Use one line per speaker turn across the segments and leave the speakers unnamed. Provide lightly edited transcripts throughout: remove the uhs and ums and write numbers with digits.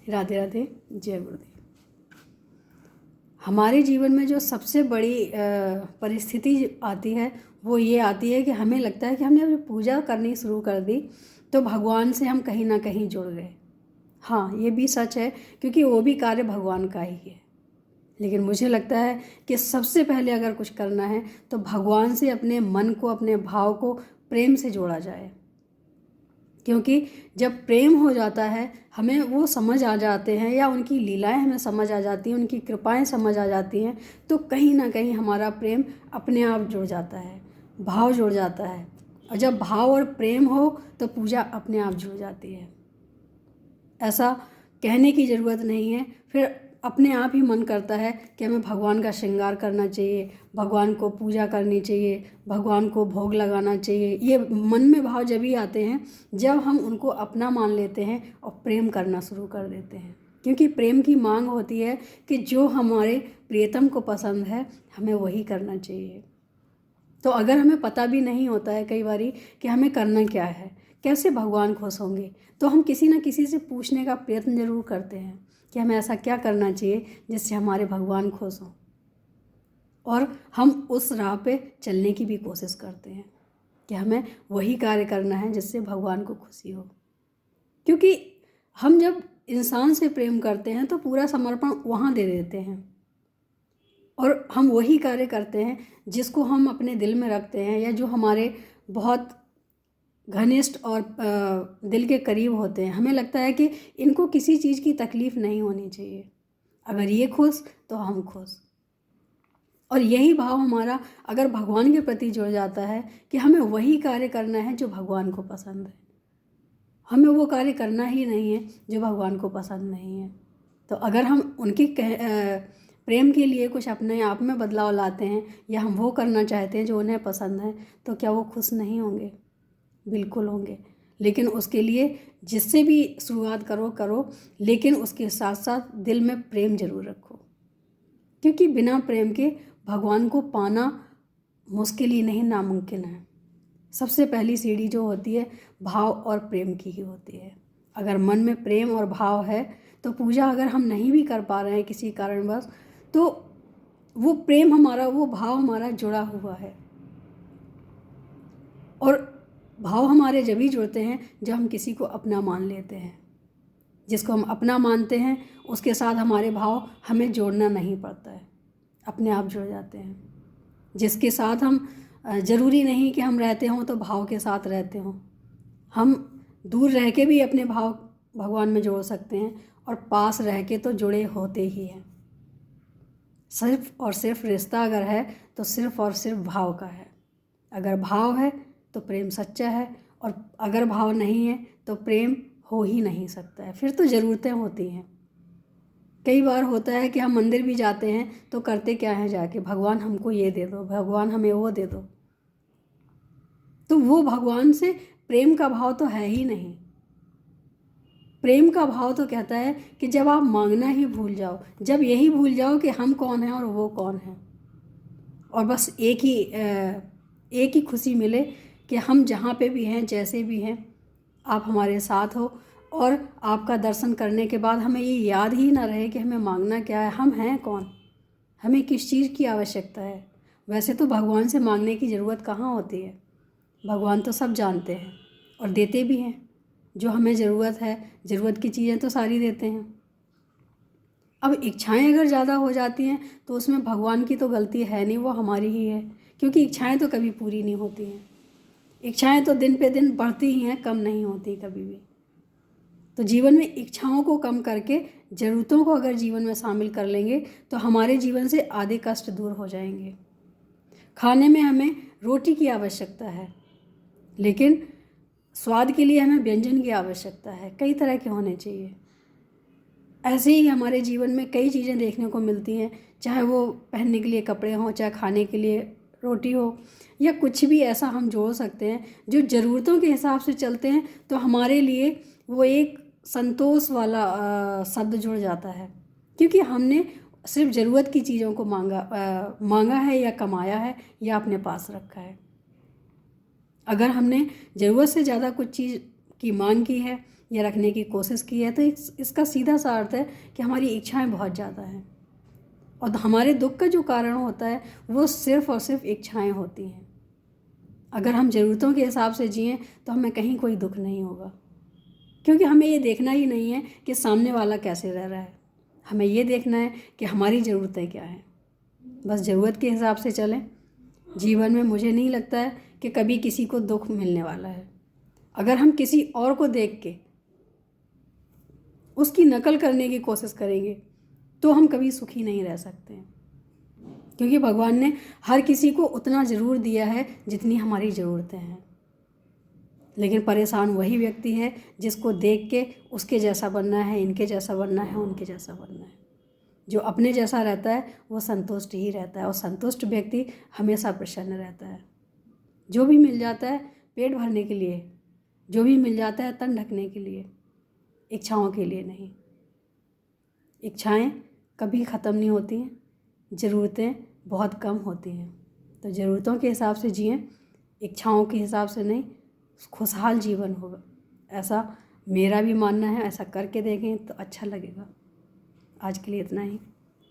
राधे राधे, जय गुरुदेव। हमारे जीवन में जो सबसे बड़ी परिस्थिति आती है वो ये आती है कि हमें लगता है कि हमने अभी पूजा करनी शुरू कर दी तो भगवान से हम कहीं ना कहीं जुड़ गए। हाँ, ये भी सच है क्योंकि वो भी कार्य भगवान का ही है। लेकिन मुझे लगता है कि सबसे पहले अगर कुछ करना है तो भगवान से अपने मन को, अपने भाव को प्रेम से जोड़ा जाए। क्योंकि जब प्रेम हो जाता है हमें वो समझ आ जाते हैं या उनकी लीलाएं हमें समझ आ जाती हैं, उनकी कृपाएं समझ आ जाती हैं, तो कहीं ना कहीं हमारा प्रेम अपने आप जुड़ जाता है, भाव जुड़ जाता है। और जब भाव और प्रेम हो तो पूजा अपने आप जुड़ जाती है। ऐसा कहने की ज़रूरत नहीं है, फिर अपने आप ही मन करता है कि हमें भगवान का श्रृंगार करना चाहिए, भगवान को पूजा करनी चाहिए, भगवान को भोग लगाना चाहिए। ये मन में भाव जब ही आते हैं जब हम उनको अपना मान लेते हैं और प्रेम करना शुरू कर देते हैं। क्योंकि प्रेम की मांग होती है कि जो हमारे प्रियतम को पसंद है हमें वही करना चाहिए। तो अगर हमें पता भी नहीं होता है कई बारी कि हमें करना क्या है, कैसे भगवान खुश होंगे, तो हम किसी न किसी से पूछने का प्रयत्न जरूर करते हैं कि हमें ऐसा क्या करना चाहिए जिससे हमारे भगवान खुश हों, और हम उस राह पे चलने की भी कोशिश करते हैं कि हमें वही कार्य करना है जिससे भगवान को खुशी हो। क्योंकि हम जब इंसान से प्रेम करते हैं तो पूरा समर्पण वहाँ दे देते हैं और हम वही कार्य करते हैं जिसको हम अपने दिल में रखते हैं या जो हमारे बहुत घनिष्ठ और दिल के करीब होते हैं। हमें लगता है कि इनको किसी चीज़ की तकलीफ़ नहीं होनी चाहिए, अगर ये खुश तो हम खुश। और यही भाव हमारा अगर भगवान के प्रति जुड़ जाता है कि हमें वही कार्य करना है जो भगवान को पसंद है, हमें वो कार्य करना ही नहीं है जो भगवान को पसंद नहीं है। तो अगर हम उनके प्रेम के लिए कुछ अपने आप में बदलाव लाते हैं या हम वो करना चाहते हैं जो उन्हें पसंद है, तो क्या वो खुश नहीं होंगे? बिल्कुल होंगे। लेकिन उसके लिए जिससे भी शुरुआत करो, लेकिन उसके साथ साथ दिल में प्रेम जरूर रखो। क्योंकि बिना प्रेम के भगवान को पाना मुश्किल ही नहीं, नामुमकिन है। सबसे पहली सीढ़ी जो होती है भाव और प्रेम की ही होती है। अगर मन में प्रेम और भाव है तो पूजा अगर हम नहीं भी कर पा रहे हैं किसी कारणवश, तो वो प्रेम हमारा, वो भाव हमारा जुड़ा हुआ है। और भाव हमारे जब ही जुड़ते हैं जब हम किसी को अपना मान लेते हैं। जिसको हम अपना मानते हैं उसके साथ हमारे भाव हमें जोड़ना नहीं पड़ता है, अपने आप जुड़ जाते हैं। जिसके साथ हम ज़रूरी नहीं कि हम रहते हों तो भाव के साथ रहते हों, हम दूर रह के भी अपने भाव भगवान में जोड़ सकते हैं और पास रह के तो जुड़े होते ही हैं। सिर्फ और सिर्फ रिश्ता अगर है तो सिर्फ और सिर्फ भाव का है। अगर भाव है तो प्रेम सच्चा है, और अगर भाव नहीं है तो प्रेम हो ही नहीं सकता है। फिर तो ज़रूरतें होती हैं। कई बार होता है कि हम मंदिर भी जाते हैं तो करते क्या है, जाके भगवान हमको ये दे दो, भगवान हमें वो दे दो। तो वो भगवान से प्रेम का भाव तो है ही नहीं। प्रेम का भाव तो कहता है कि जब आप मांगना ही भूल जाओ, जब यही भूल जाओ कि हम कौन हैं और वो कौन है, और बस एक ही खुशी मिले कि हम जहाँ पे भी हैं, जैसे भी हैं, आप हमारे साथ हो। और आपका दर्शन करने के बाद हमें ये याद ही ना रहे कि हमें मांगना क्या है, हम हैं कौन, हमें किस चीज़ की आवश्यकता है। वैसे तो भगवान से मांगने की ज़रूरत कहाँ होती है, भगवान तो सब जानते हैं और देते भी हैं। जो हमें ज़रूरत है, ज़रूरत की चीज़ें तो सारी देते हैं। अब इच्छाएं अगर ज़्यादा हो जाती हैं तो उसमें भगवान की तो गलती है नहीं, वो हमारी ही है। क्योंकि इच्छाएं तो कभी पूरी नहीं होती हैं, इच्छाएं तो दिन पे दिन बढ़ती ही हैं, कम नहीं होती कभी भी। तो जीवन में इच्छाओं को कम करके ज़रूरतों को अगर जीवन में शामिल कर लेंगे तो हमारे जीवन से आधे कष्ट दूर हो जाएंगे। खाने में हमें रोटी की आवश्यकता है, लेकिन स्वाद के लिए हमें व्यंजन की आवश्यकता है, कई तरह के होने चाहिए। ऐसे ही हमारे जीवन में कई चीज़ें देखने को मिलती हैं, चाहे वो पहनने के लिए कपड़े हों, चाहे खाने के लिए रोटी हो, या कुछ भी ऐसा हम जोड़ सकते हैं जो ज़रूरतों के हिसाब से चलते हैं, तो हमारे लिए वो एक संतोष वाला शब्द जुड़ जाता है। क्योंकि हमने सिर्फ ज़रूरत की चीज़ों को मांगा है या कमाया है या अपने पास रखा है। अगर हमने ज़रूरत से ज़्यादा कुछ चीज़ की मांग की है या रखने की कोशिश की है, तो इसका सीधा सा अर्थ है कि हमारी इच्छाएं बहुत ज़्यादा हैं, और हमारे दुख का जो कारण होता है वो सिर्फ़ और सिर्फ इच्छाएं होती हैं। अगर हम ज़रूरतों के हिसाब से जिएं तो हमें कहीं कोई दुख नहीं होगा, क्योंकि हमें ये देखना ही नहीं है कि सामने वाला कैसे रह रहा है। हमें ये देखना है कि हमारी ज़रूरतें क्या हैं, बस ज़रूरत के हिसाब से चलें। जीवन में मुझे नहीं लगता है कि कभी किसी को दुख मिलने वाला है। अगर हम किसी और को देख के उसकी नकल करने की कोशिश करेंगे तो हम कभी सुखी नहीं रह सकते हैं, क्योंकि भगवान ने हर किसी को उतना ज़रूर दिया है जितनी हमारी ज़रूरतें हैं। लेकिन परेशान वही व्यक्ति है जिसको देख के उसके जैसा बनना है, इनके जैसा बनना है, उनके जैसा बनना है। जो अपने जैसा रहता है वो संतुष्ट ही रहता है, और संतुष्ट व्यक्ति हमेशा प्रसन्न रहता है। जो भी मिल जाता है पेट भरने के लिए, जो भी मिल जाता है तन ढकने के लिए, इच्छाओं के लिए नहीं। इच्छाएं कभी ख़त्म नहीं होती हैं, ज़रूरतें बहुत कम होती हैं। तो ज़रूरतों के हिसाब से जिएं, इच्छाओं के हिसाब से नहीं, खुशहाल जीवन होगा, ऐसा मेरा भी मानना है। ऐसा करके देखें तो अच्छा लगेगा। आज के लिए इतना ही।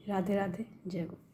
राधे राधे, जय गुरु।